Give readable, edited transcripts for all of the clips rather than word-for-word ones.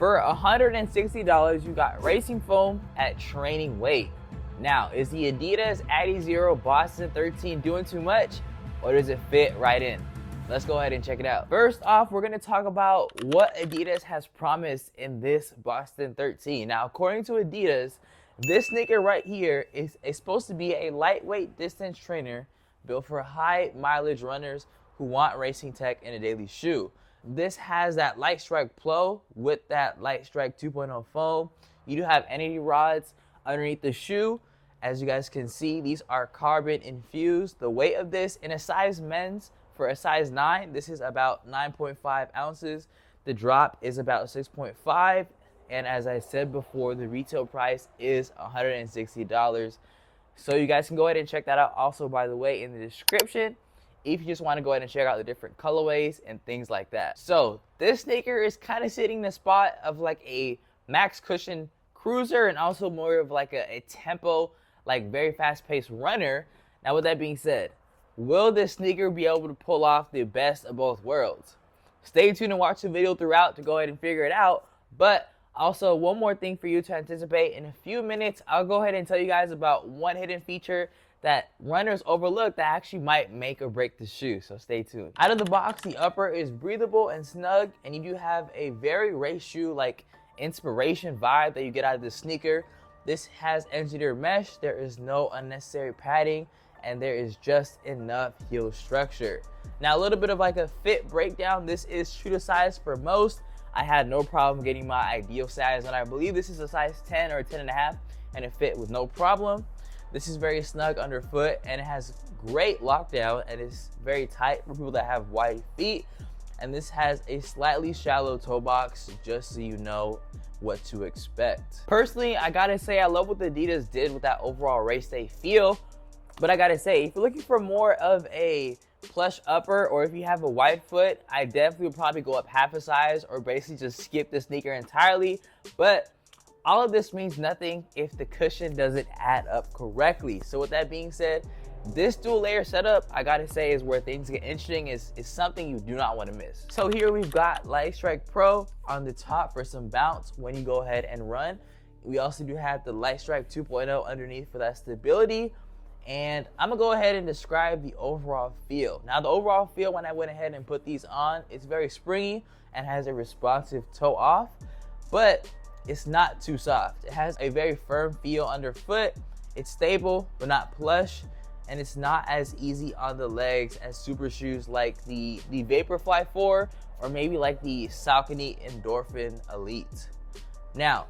For $160, you got racing foam at training weight. Now, is the Adidas Adizero Boston 13 doing too much, or does it fit right in? Let's go ahead and check it out. First off, we're gonna talk about what Adidas has promised in this Boston 13. Now, according to Adidas, this sneaker right here is supposed to be a lightweight distance trainer built for high mileage runners who want racing tech in a daily shoe. This has that Light Strike Pro with that Light Strike 2.0 foam. You do have energy rods underneath the shoe. As you guys can see, these are carbon infused. The weight of this in a size men's, for a size 9, this is about 9.5 ounces. The drop is about 6.5. And as I said before, the retail price is $160. So you guys can go ahead and check that out. Also, by the way, in the description, if you just want to go ahead and check out the different colorways and things like that. So this sneaker is kind of sitting in the spot of like a max cushion cruiser and also more of like a tempo, like very fast paced runner. Now with that being said, will this sneaker be able to pull off the best of both worlds? Stay tuned and watch the video throughout to go ahead and figure it out. But also, one more thing for you to anticipate. In a few minutes, I'll go ahead and tell you guys about one hidden feature that runners overlook that actually might make or break the shoe, so stay tuned. Out of the box, the upper is breathable and snug, and you do have a very race shoe like inspiration vibe that you get out of the sneaker. This has engineered mesh, there is no unnecessary padding, and there is just enough heel structure. Now a little bit of like a fit breakdown. This is true to size for most. I had no problem getting my ideal size, and I believe this is a size 10 or 10.5, and it fit with no problem. This is very snug underfoot, and it has great lockdown, and it's very tight for people that have wide feet. And this has a slightly shallow toe box, just so you know what to expect. Personally, I gotta say I love what the Adidas did with that overall race day feel, but I gotta say, if you're looking for more of a plush upper, or if you have a wide foot, I definitely would probably go up half a size or basically just skip the sneaker entirely. But all of this means nothing if the cushion doesn't add up correctly. So with that being said, this dual layer setup, I gotta say, is where things get interesting. Is something you do not want to miss. So here we've got Light Strike Pro on the top for some bounce when you go ahead and run. We also do have the Light Strike 2.0 underneath for that stability. And I'm gonna go ahead and describe the overall feel. Now the overall feel when I went ahead and put these on, it's very springy and has a responsive toe off, but it's not too soft. It has a very firm feel underfoot. It's stable but not plush, and it's not as easy on the legs as super shoes like the Vaporfly 4 or maybe like the Saucony Endorphin Elite. Now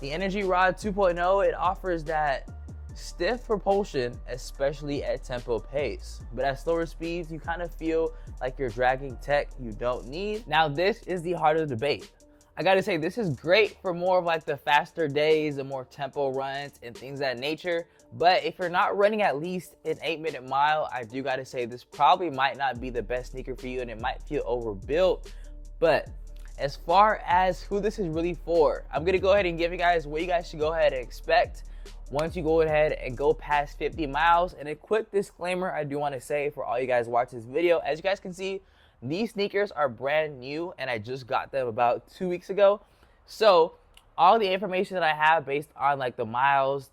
the Energy Rod 2.0, it offers that stiff propulsion, especially at tempo pace, but at slower speeds you kind of feel like you're dragging tech you don't need. Now this is the heart of the debate. I gotta say, this is great for more of like the faster days, the more tempo runs and things of that nature, but if you're not running at least an 8-minute mile, I do gotta say this probably might not be the best sneaker for you, and it might feel overbuilt. But as far as who this is really for, I'm gonna go ahead and give you guys what you guys should go ahead and expect once you go ahead and go past 50 miles. And a quick disclaimer I do want to say for all you guys watching this video, as you guys can see, these sneakers are brand new and I just got them about 2 weeks ago. So all the information that I have based on like the miles,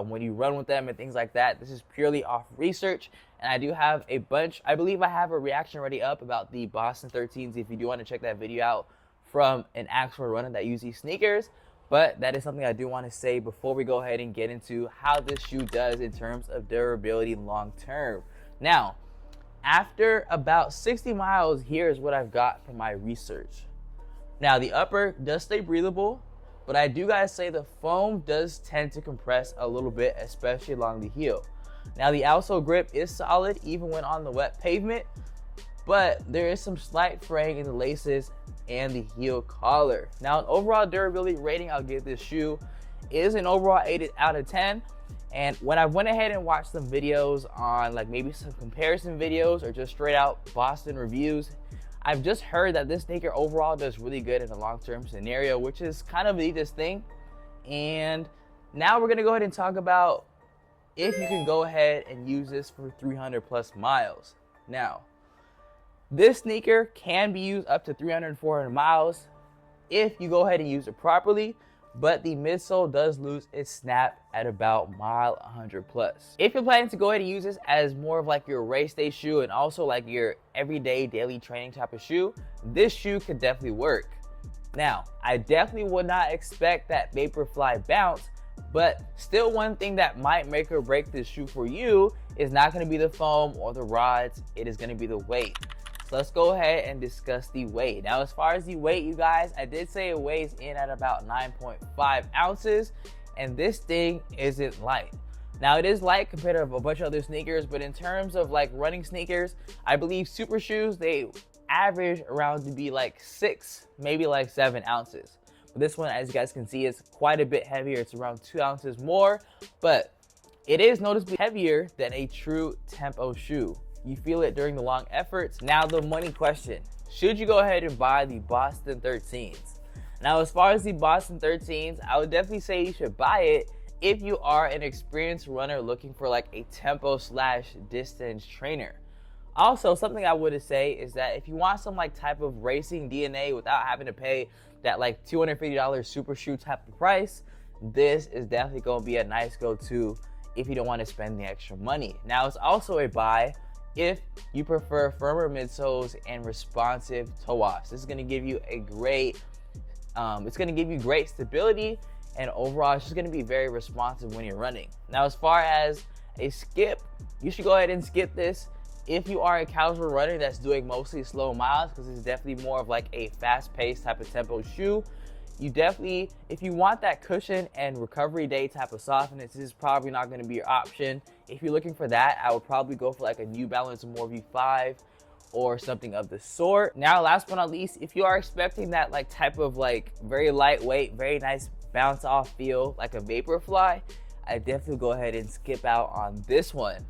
when you run with them and things like that, this is purely off research. And I do have a bunch, I believe I have a reaction already up about the Boston 13s if you do want to check that video out from an actual runner that uses these sneakers. But that is something I do want to say before we go ahead and get into how this shoe does in terms of durability long term. Now, after about 60 miles, here's what I've got from my research. Now, the upper does stay breathable, but I do gotta say the foam does tend to compress a little bit, especially along the heel. Now, the outsole grip is solid even when on the wet pavement, but there is some slight fraying in the laces and the heel collar. Now, an overall durability rating I'll give this shoe is an overall 8 out of 10. And when I went ahead and watched some videos on like maybe some comparison videos or just straight out Boston reviews, I've just heard that this sneaker overall does really good in a long-term scenario, which is kind of the neatest thing. And now we're gonna go ahead and talk about if you can go ahead and use this for 300 plus miles. Now, this sneaker can be used up to 300 and 400 miles. if you go ahead and use it properly, but the midsole does lose its snap at about mile 100 plus. If you're planning to go ahead and use this as more of like your race day shoe and also like your everyday daily training type of shoe, this shoe could definitely work. Now, I definitely would not expect that Vaporfly bounce, but still one thing that might make or break this shoe for you is not going to be the foam or the rods, it is going to be the weight. So let's go ahead and discuss the weight. Now, as far as the weight, you guys, I did say it weighs in at about 9.5 ounces, and this thing isn't light. Now, it is light compared to a bunch of other sneakers, but in terms of like running sneakers, I believe super shoes, they average around to be like 6, maybe like 7 ounces. But this one, as you guys can see, is quite a bit heavier. It's around 2 ounces more, but it is noticeably heavier than a true tempo shoe. You feel it during the long efforts. Now, the money question. Should you go ahead and buy the Boston 13s? Now, as far as the Boston 13s, I would definitely say you should buy it if you are an experienced runner looking for like a tempo / distance trainer. Also, something I would say is that if you want some like type of racing DNA without having to pay that like $250 super shoe type of price, this is definitely going to be a nice go-to if you don't want to spend the extra money. Now, it's also a buy if you prefer firmer midsoles and responsive toe-offs. This is going to give you a great, it's going to give you great stability, and overall, it's just going to be very responsive when you're running. Now, as far as a skip, you should go ahead and skip this if you are a casual runner that's doing mostly slow miles, because it's definitely more of like a fast-paced type of tempo shoe. You definitely, if you want that cushion and recovery day type of softness, this is probably not going to be your option. If you're looking for that, I would probably go for like a New Balance More V5 or something of the sort. Now, last but not least, if you are expecting that like type of like very lightweight, very nice bounce off feel like a Vaporfly, I definitely go ahead and skip out on this one.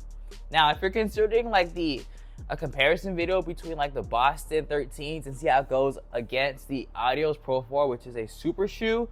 Now, if you're considering like a comparison video between like the Boston 13s and see how it goes against the Adios Pro 4, which is a super shoe,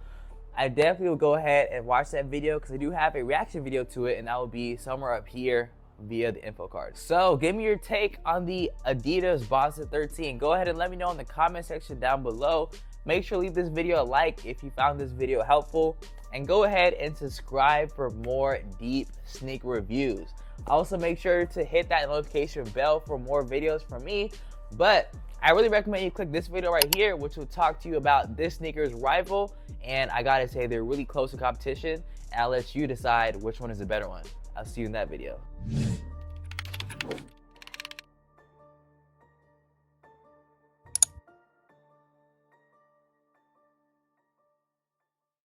I definitely will go ahead and watch that video because I do have a reaction video to it, and that will be somewhere up here via the info card. So give me your take on the Adidas Boston 13. Go ahead and let me know in the comment section down below. Make sure to leave this video a like if you found this video helpful, and go ahead and subscribe for more deep sneaker reviews. Also, make sure to hit that notification bell for more videos from me. But I really recommend you click this video right here, which will talk to you about this sneaker's rival. And I gotta say, they're really close in competition, and I'll let you decide which one is the better one. I'll see you in that video.